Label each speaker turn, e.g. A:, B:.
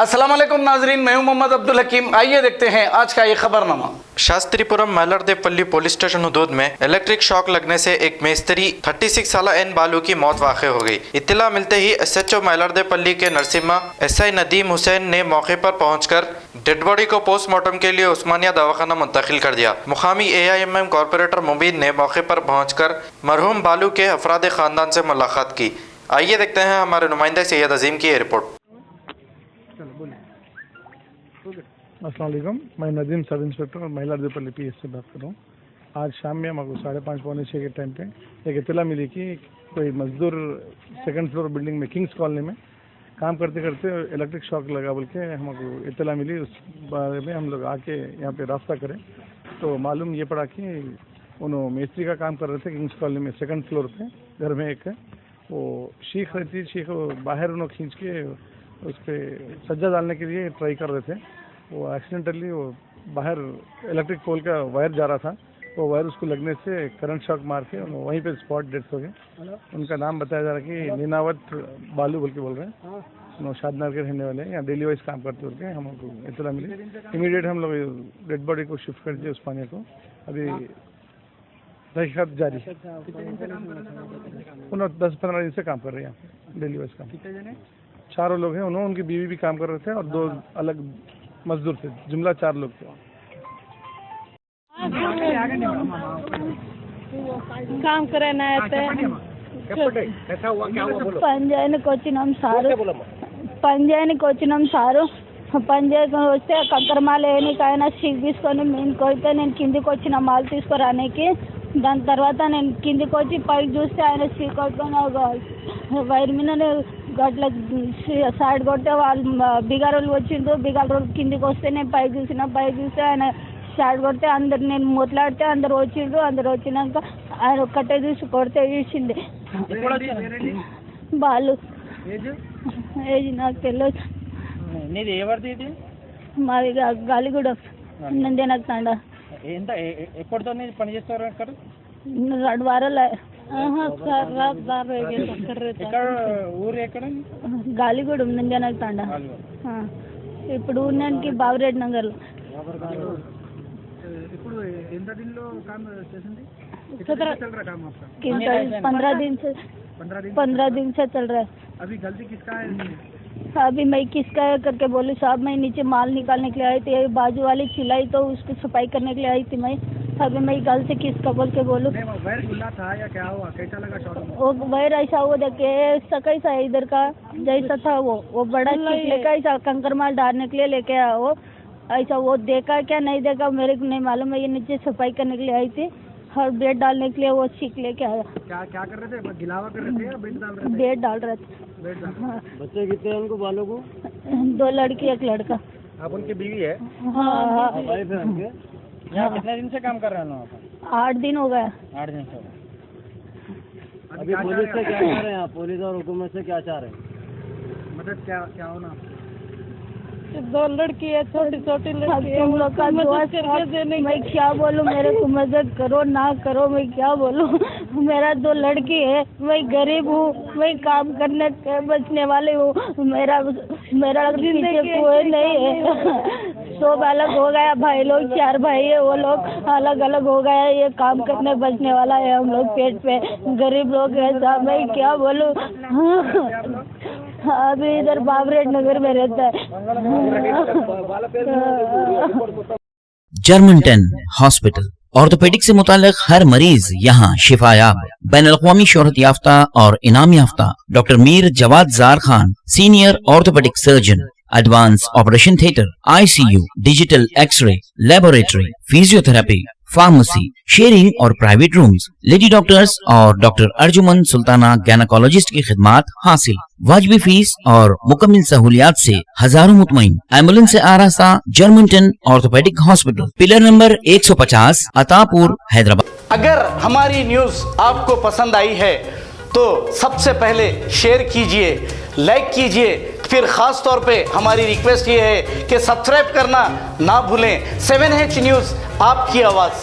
A: अस्सलाम वालेकुम नाजरीन, मैं हूं मोहम्मद अब्दुल हकीम। आइए देखते हैं आज का ये खबरनामा।
B: शास्त्रीपुरम मैलरदेपल्ली पुलिस स्टेशन हदूद में इलेक्ट्रिक शॉक लगने से एक मिस्त्री 36 साला एन बालू की मौत वाक़ हो गई। इत्तला मिलते ही SHO मैलरदेपल्ली के नरसिम्हा SI नदीम हुसैन ने मौके पर पहुंचकर डेड बॉडी को पोस्टमार्टम के लिए उस्मानिया दवाखाना मुंतकिल कर दिया। मुकामी AIMM कॉरपोरेटर मुबीन ने मौके पर पहुंचकर मरहूम बालू के अफराद खानदान से मुलाकात की। आइए देखते हैं हमारे नुमाइंदे सैयद अजीम की रिपोर्ट।
C: अस्सलाम वालेकुम, मैं नदीम सब इंस्पेक्टर और मैलरदेपल्ली PS से बात कर रहा हूँ। आज शाम में हमको 5:30 पौने 6 के टाइम पे एक इत्तला मिली कि कोई मजदूर सेकंड फ्लोर बिल्डिंग में किंग्स कॉलोनी में काम करते करते इलेक्ट्रिक शॉक लगा बोल के हमको इत्तला मिली। उस बारे में हम लोग आके यहाँ पे रास्ता करें तो मालूम ये पड़ा कि उन्होंने मिस्त्री का काम कर रहे थे किंग्स कॉलोनी में सेकंड फ्लोर पे। घर में एक वो शीख रहती, शीख बाहर उन्होंने खींच के उस पर सज्जा डालने के लिए ट्राई कर रहे थे। वो एक्सीडेंटली वो बाहर इलेक्ट्रिक पोल का वायर जा रहा था, वो वायर उसको लगने से करंट शॉक मार के वहीं पे स्पॉट डेथ हो गए। उनका नाम बताया जा रहा है कि नीनावत बालू बोल के बोल रहे हैं, नौशादनगर के रहने वाले हैं, यहाँ डेली वाइज काम करते हुए हमको इत्तला मिली। इमीडिएट हम लोग डेड बॉडी को शिफ्ट कर दिए उस्मानिया को। अभी तहकीकात जारी। उन्होंने 10-15 दिन से काम कर रहे हैं यहाँ डेली वाइज काम। 4 लोग हैं, उन्होंने उनकी बीवी भी काम कर रहे थे और 2 अलग मजदूर थे, जुमला 4 लोग थे।
D: काम करे ना పంజానికి వచ్చినాం సారు పంజానికి వస్తే కంకరమాల ఏనికైనా సిగ్ తీసుకొని మీనికి వస్తే నేను కిందికి వచ్చిన మాల్ తీసుకురానికి। దాని తర్వాత నేను కిందికి వచ్చి పైకి చూస్తే ఆయన సీక్ కొట్టుకొని వైర్ మీద గట్ల సైడ్ కొడితే వాళ్ళు బిగార్ రోడ్లు వచ్చిండ్రు। బిగార్ రోడ్ కిందికి వస్తే నేను పైకి చూస్తే ఆయన సైడ్ కొడితే అందరు నేను మొట్లాడితే అందరు వచ్చిండ్రు। అందరు వచ్చినాక ఆయన ఒక్కటే చూసి కొడితే ఇచ్చింది బాలు ఏజ్ నాకు తెలియదు। మాది గాలిగూడెం నందేనక్ తాండా।
E: ఎప్పటితో పని చేస్తారు అక్కడ?
D: 2 వారాలు।
E: ఊరు ఎక్కడ?
D: గాలిగూడెం నందేనక్ తాండా। ఇప్పుడు ఉన్నానికి బాబురెడ్డి నగర్లో।
E: ఇప్పుడు ఎంత దిన్లో काम చేసింది?
D: 15 दिन से चल रहा है।
E: अभी गलती किसका है?
D: अभी मैं किसका है करके बोली साहब, मैं नीचे माल निकालने के लिए आई थी, बाजू वाली चिल्लाई तो उसकी सफाई करने के लिए आई थी मैं। अभी मैं गलती किसका बोल के बोलूँ?
E: वायर खुला था या क्या हुआ? कैसा लगा शॉट?
D: वो वायर ऐसा हुआ देखे ऐसा कैसा है इधर का जैसा था वो बड़ा चिप लेकर ऐसा कंकर माल डालने के लिए लेके आया वो। ऐसा वो देखा क्या नहीं देखा मेरे को नहीं मालूम। मैं ये नीचे सफाई करने के लिए आई थी और बेड डालने के लिए वो सीख लेके आया।
E: क्या कर रहे थे? गिलावा कर रहे थे या बेड डाल रहे थे?
D: बेड डाल रहे थे। हाँ।
E: बच्चे कितने हैं उनको, बालों को?
D: 2 लड़की 1 लड़का।
E: आप उनकी बीवी है?
D: हाँ।
E: यहाँ कितने दिन से काम कर रहे हैं?
D: 8 दिन हो गया।
E: 8 दिन से।
F: अभी पुलिस से क्या चाह रहे हैं आप? पुलिस और हुकूमत से क्या चाह रहे हैं?
E: मतलब क्या होना?
D: 2 लड़की है, छोटी लड़की है। तुम लोग का मैं क्या बोलूँ? मेरे को मदद करो ना करो, मैं क्या बोलूँ? मेरा 2 लड़की है, मैं गरीब हूँ, मैं काम करने बचने वाली हूँ। मेरा पीछे कोई नहीं है। सब अलग हो गया, भाई लोग 4 भाई है, वो लोग अलग अलग हो गया। ये काम करने बचने वाला है, हम लोग पेट पे गरीब लोग है साहब, मैं क्या बोलूँ? अभी इधर बाबरेड नगर में रहता है।
G: जर्मनटन हॉस्पिटल ऑर्थोपेडिक से मुताल्लिक हर मरीज यहाँ शिफायाब। बैनुल-अक़वामी शोहरत याफ्ता और इनाम याफ्ता doctor Mir Jawad Zar Khan, senior orthopaedic surgeon, advance operation theatre, ICU, digital x-ray, laboratory, physiotherapy, pharmacy, sharing और प्राइवेट रूम्स, लेडी डॉक्टर्स और डॉक्टर अर्जुमन सुल्ताना गैनकोलॉजिस्ट की खिदमात हासिल। वाजबी फीस और मुकम्मल सहूलियात से हजारों मुतमईन। एम्बुलेंस से आरास्ता जर्मनटन orthopaedic hospital, pillar number 150, Attapur, Hyderabad.
A: अगर हमारी न्यूज़ आपको पसंद आई है तो सबसे पहले शेयर कीजिए, लाइक कीजिए, फिर ख़ास तौर पे हमारी रिक्वेस्ट ये है कि सब्सक्राइब करना ना भूलें। 7H न्यूज़, आपकी आवाज़।